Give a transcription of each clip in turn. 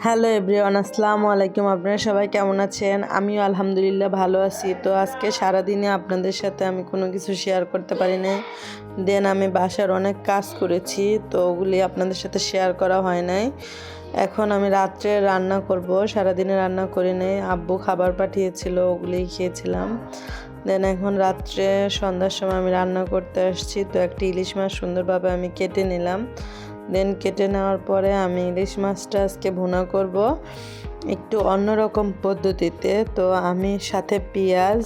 Hello everyone, আসসালামু আলাইকুম। আপনারা সবাই কেমন আছেন? আমিও আলহামদুলিল্লাহ ভালো আছি। তো আজকে সারাদিনে আপনাদের সাথে আমি কোনো কিছু শেয়ার করতে পারি নাই। আমি বাসার অনেক কাজ করেছি, তো ওগুলি আপনাদের সাথে শেয়ার করা হয় নাই। এখন আমি রাত্রে রান্না করব, সারাদিনে রান্না করি নাই। আব্বু খাবার পাঠিয়েছিল, ওগুলিই খেয়েছিলাম। এখন রাত্রে সন্ধ্যার সময় আমি রান্না করতে আসছি। তো একটা ইলিশ মাছ সুন্দরভাবে আমি কেটে নিলাম। কেটে নেওয়ার পরে আমি ইলিশ মাছটা আজকে ভুনা করব একটু অন্যরকম পদ্ধতিতে। তো আমি সাথে পেঁয়াজ,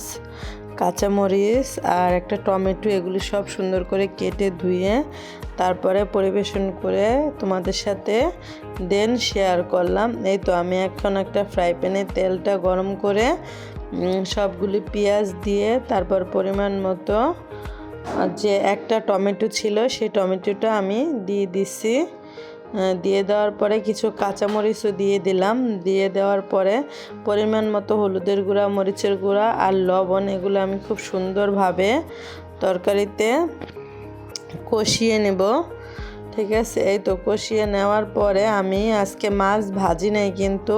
কাঁচামরিচ আর একটা টমেটো এগুলি সব সুন্দর করে কেটে ধুয়ে তারপরে পরিবেশন করে তোমাদের সাথে শেয়ার করলাম। এই তো আমি এখন একটা ফ্রাই প্যানে তেলটা গরম করে সবগুলি পেঁয়াজ দিয়ে তারপর পরিমাণ মতো যে একটা টমেটো ছিল সেই টমেটোটা আমি দিয়ে দিচ্ছি। দিয়ে দেওয়ার পরে কিছু কাঁচামরিচও দিয়ে দিলাম। দিয়ে দেওয়ার পরে পরিমাণ মতো হলুদের গুঁড়া, মরিচের গুঁড়া আর লবণ এগুলো আমি খুব সুন্দরভাবে তরকারিতে কষিয়ে নেব। ঠিক আছে, এই তো কষিয়ে নেওয়ার পরে আমি আজকে মাছ ভাজি নাই, কিন্তু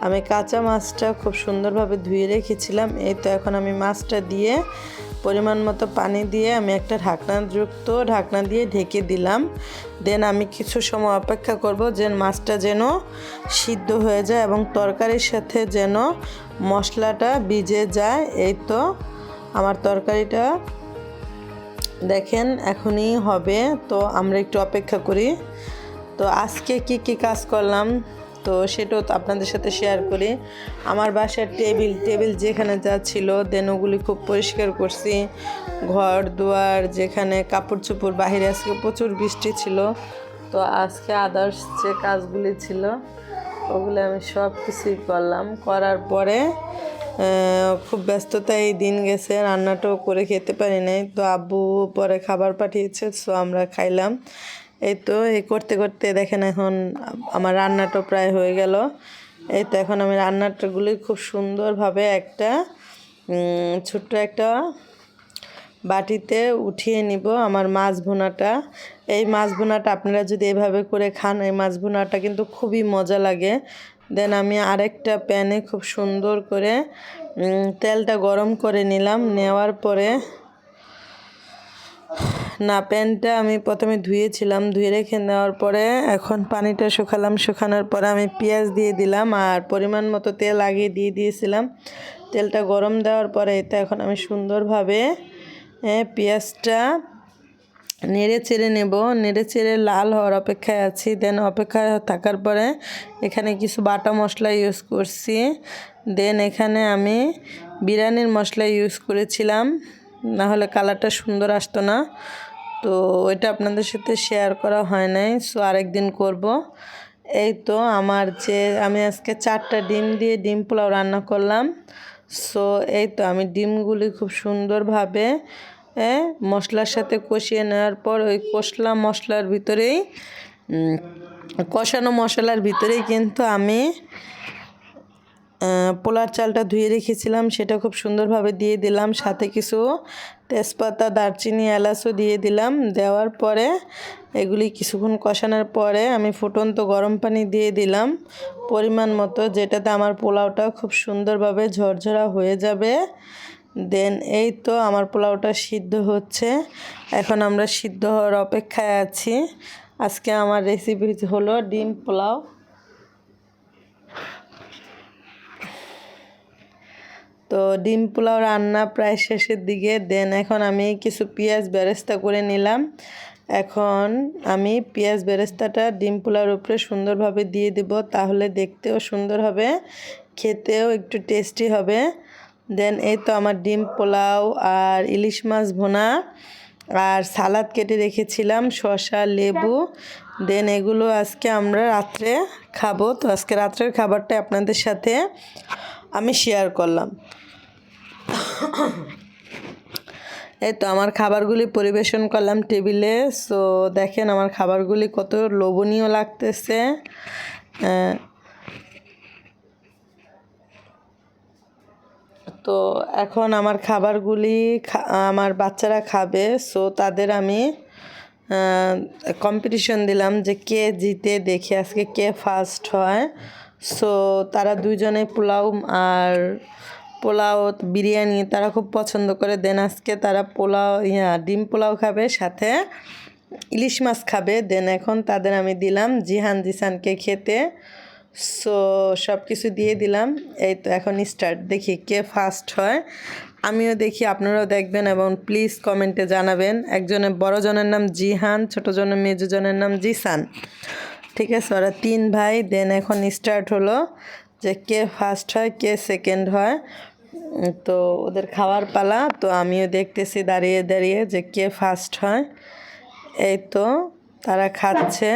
আমি কাঁচা মাছটা খুব সুন্দরভাবে ধুয়ে রেখেছিলাম। এই তো এখন আমি মাছটা দিয়ে পরিমাণ মতো পানি দিয়ে আমি একটা ঢাকনা দিয়ে ঢেকে দিলাম। আমি কিছু সময় অপেক্ষা করব যে মাছটা যেন সিদ্ধ হয়ে যায় এবং তরকারির সাথে যেন মশলাটা ভিজে যায়। এই তো আমার তরকারিটা দেখেন এখনই হবে, তো আমরা একটু অপেক্ষা করি। তো আজকে কি কাজ করলাম তো সেটাও তো আপনাদের সাথে শেয়ার করি। আমার বাসার টেবিল যেখানে যা ছিল ওগুলি খুব পরিষ্কার করছি। ঘর দুয়ার যেখানে কাপড় চোপড় বাহিরে, আজকে প্রচুর বৃষ্টি ছিল, তো আজকে আদার্স যে কাজগুলি ছিল ওগুলো আমি সব কিছুই করলাম। করার পরে খুব ব্যস্ততায় দিন গেছে, রান্নাটাও করে খেতে পারি নাই। তো আব্বু পরে খাবার পাঠিয়েছে, সো আমরা খাইলাম। এই তো এই করতে করতে দেখেন এখন আমার রান্নাটা প্রায় হয়ে গেল। এই তো এখন আমি রান্নাটাগুলি খুব সুন্দরভাবে একটা ছোট্ট একটা বাটিতে উঠিয়ে নিব। আমার মাছ ভুনাটা, এই মাছ ভুনাটা আপনারা যদি এভাবে করে খান, এই মাছ ভুনাটা কিন্তু খুবই মজা লাগে। আমি আরেকটা প্যানে খুব সুন্দর করে তেলটা গরম করে নিলাম। নেওয়ার পরে প্যানটা আমি প্রথমে ধুয়েছিলাম, ধুয়ে রেখে নেওয়ার পরে এখন পানিটা শুকানোর পরে আমি পেঁয়াজ দিয়ে দিলাম আর পরিমাণ মতো তেল আগে দিয়ে দিয়েছিলাম। তেলটা গরম দেওয়ার পরে এটা এখন আমি সুন্দরভাবে পেঁয়াজটা নেড়ে চেড়ে লাল হওয়ার অপেক্ষায় আছি। অপেক্ষায় থাকার পরে এখানে কিছু বাটা মশলা ইউজ করছি। এখানে আমি বিরিয়ানির মশলা ইউজ করেছিলাম, না হলে কালারটা সুন্দর আসতো না। তো ওইটা আপনাদের সাথে শেয়ার করা হয় নাই, সো আরেকদিন করব। এই তো আমি আজকে 4টা ডিম দিয়ে ডিম পোলাও রান্না করলাম। সো এই তো আমি ডিমগুলি খুব সুন্দরভাবে মশলার সাথে কষিয়ে নেওয়ার পর ওই কষানো মশলার ভিতরেই কিন্তু আমি পোলার চালটা ধুয়ে রেখেছিলাম, সেটা খুব সুন্দরভাবে দিয়ে দিলাম। সাথে কিছু তেজপাতা, দারচিনি, এলাচও দিয়ে দিলাম। দেওয়ার পরে এগুলি কিছুক্ষণ কষানোর পরে আমি ফুটন্ত গরম পানি দিয়ে দিলাম পরিমাণ মতো, যেটাতে আমার পোলাওটা খুব সুন্দরভাবে ঝরঝরা হয়ে যাবে। এই তো আমার পোলাওটা সিদ্ধ হচ্ছে, এখন আমরা সিদ্ধ হওয়ার অপেক্ষায় আছি। আজকে আমার রেসিপি হলো ডিম পোলাও। তো ডিম পোলাও রান্না প্রায় শেষের দিকে। এখন আমি কিছু পেঁয়াজ বেরেস্তা করে নিলাম। এখন আমি পেঁয়াজ বেরেস্তাটা ডিম পোলাওর উপরে সুন্দরভাবে দিয়ে দেব, তাহলে দেখতেও সুন্দর হবে, খেতেও একটু টেস্টি হবে। এই তো আমার ডিম পোলাও আর ইলিশ মাছ ভুনা আর সালাদ কেটে রেখেছিলাম, শসা, লেবু। এগুলো আজকে আমরা রাত্রে খাবো। তো আজকে রাত্রের খাবারটা আপনাদের সাথে আমি শেয়ার করলাম। এই তো আমার খাবারগুলি পরিবেশন করলাম টেবিলে। সো দেখেন আমার খাবারগুলি কত লোভনীয় লাগতেছে। তো এখন আমার খাবারগুলি আমার বাচ্চারা খাবে, সো তাদের আমি কম্পিটিশন দিলাম যে কে জিতে, দেখি আজকে কে ফার্স্ট হয়। সো তারা দুইজনে পোলাও আর পোলাও বিরিয়ানি তারা খুব পছন্দ করে। দেন আজকে তারা পোলাও ডিম পোলাও খাবে, সাথে ইলিশ মাছ খাবে। দেন এখন তাদের আমি দিলাম জিহান জিসানকে খেতে। সো সব কিছু দিয়ে দিলাম। এই তো এখন স্টার্ট, দেখি কে ফার্স্ট হয়। আমিও দেখি, আপনারাও দেখবেন এবং প্লিজ কমেন্টে জানাবেন। একজনের বড় জনের নাম জিহান, ছোটো জনের মেজো জনের নাম জিসান। ঠিক আছে, ওরা 3 ভাই। দেন এখন স্টার্ট হলো যে কে ফার্স্ট হয় কে সেকেন্ড হয়। তো ওদের খাওয়ার পালা। তো আমিও দেখতেছি দাঁড়িয়ে দাঁড়িয়ে যে কে ফার্স্ট হয়। এই তো তারা খাচ্ছে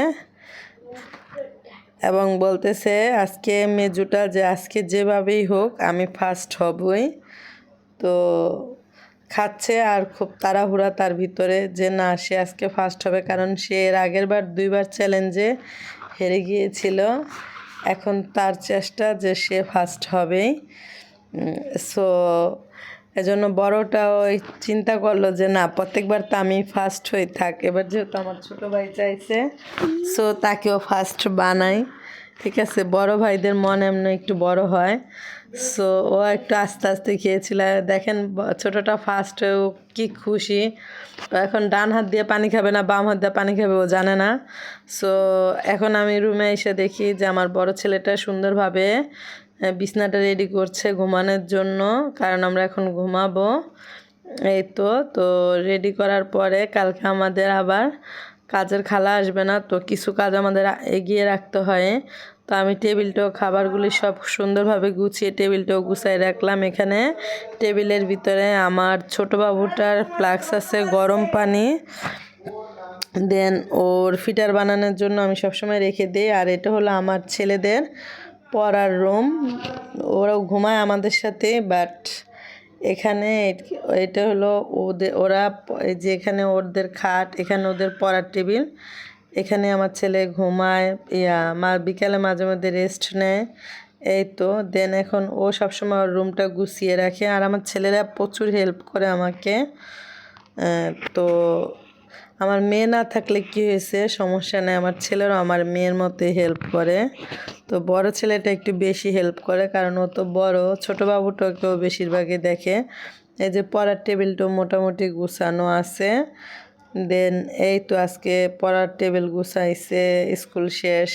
এবং বলতেছে আজকে মেজুটা যে আজকে যেভাবেই হোক আমি ফার্স্ট হবই। তো খাচ্ছে আর খুব তাড়াহুড়া তার ভিতরে যে না, সে আজকে ফার্স্ট হবে, কারণ সে এর আগের বার 2বার চ্যালেঞ্জে হেরে গিয়েছিল। এখন তার চেষ্টা যে সে ফার্স্ট হবেই। সো এজন্য বড়টা ওই চিন্তা করলো যে না, প্রত্যেকবার তো আমি ফার্স্ট হয়ে থাক, এবার যেহেতু আমার ছোটো ভাই চাইছে সো তাকেও ফার্স্ট বানাই। ঠিক আছে, বড় ভাইদের মন এমন একটু বড় হয়। সো ও একটু আস্তে আস্তে খেয়েছিল। দেখেন ছোটোটা ফার্স্ট হয়েও কি খুশি। ও এখন ডান হাত দিয়ে পানি খাবে না বাম হাত দিয়ে পানি খাবে ও জানে না। সো এখন আমি রুমে এসে দেখি যে আমার বড় ছেলেটা সুন্দরভাবে বিছনাটা রেডি করছে ঘুমানোর জন্য, কারণ আমরা এখন ঘুমাবো। এই তো তো রেডি করার পরে কালকে আমাদের আবার কাজের খালা আসবে না, তো কিছু কাজ আমাদের এগিয়ে রাখতে হয়। তো আমি টেবিলটাও খাবারগুলি সব সুন্দরভাবে গুছিয়ে টেবিলটাও গুছিয়ে রাখলাম। এখানে টেবিলের ভিতরে আমার ছোটো বাবুটার ফ্লাক্স আছে গরম পানি। দেন ওর ফিটার বানানোর জন্য আমি সবসময় রেখে দিই। আর এটা হলো আমার ছেলেদের পড়ার রুম, ওরাও ঘুমায় আমাদের সাথে। বাট এখানে এটা হলো ওরা যে এখানে ওদের খাট, এখানে ওদের পড়ার টেবিল, এখানে আমার ছেলে ঘুমায়। বিকালে মাঝে মধ্যে রেস্ট নেয়। এই তো দেন এখন ও সবসময় ওর রুমটা গুছিয়ে রাখে। আর আমার ছেলেরা প্রচুর হেল্প করে আমাকে। তো আমার মেয়ে না থাকলে কী হয়েছে, সমস্যা নেই, আমার ছেলেরও আমার মেয়ের মতোই হেল্প করে। তো বড় ছেলেটা একটু বেশি হেল্প করে, কারণ ও তো বড়। ছোটো বাবুটাকেও বেশিরভাগই দেখে। এই যে পড়ার টেবিলটাও মোটামুটি গুছানো আছে। দেন এই তো আজকে পড়ার টেবিল গুছাইছে, স্কুল শেষ।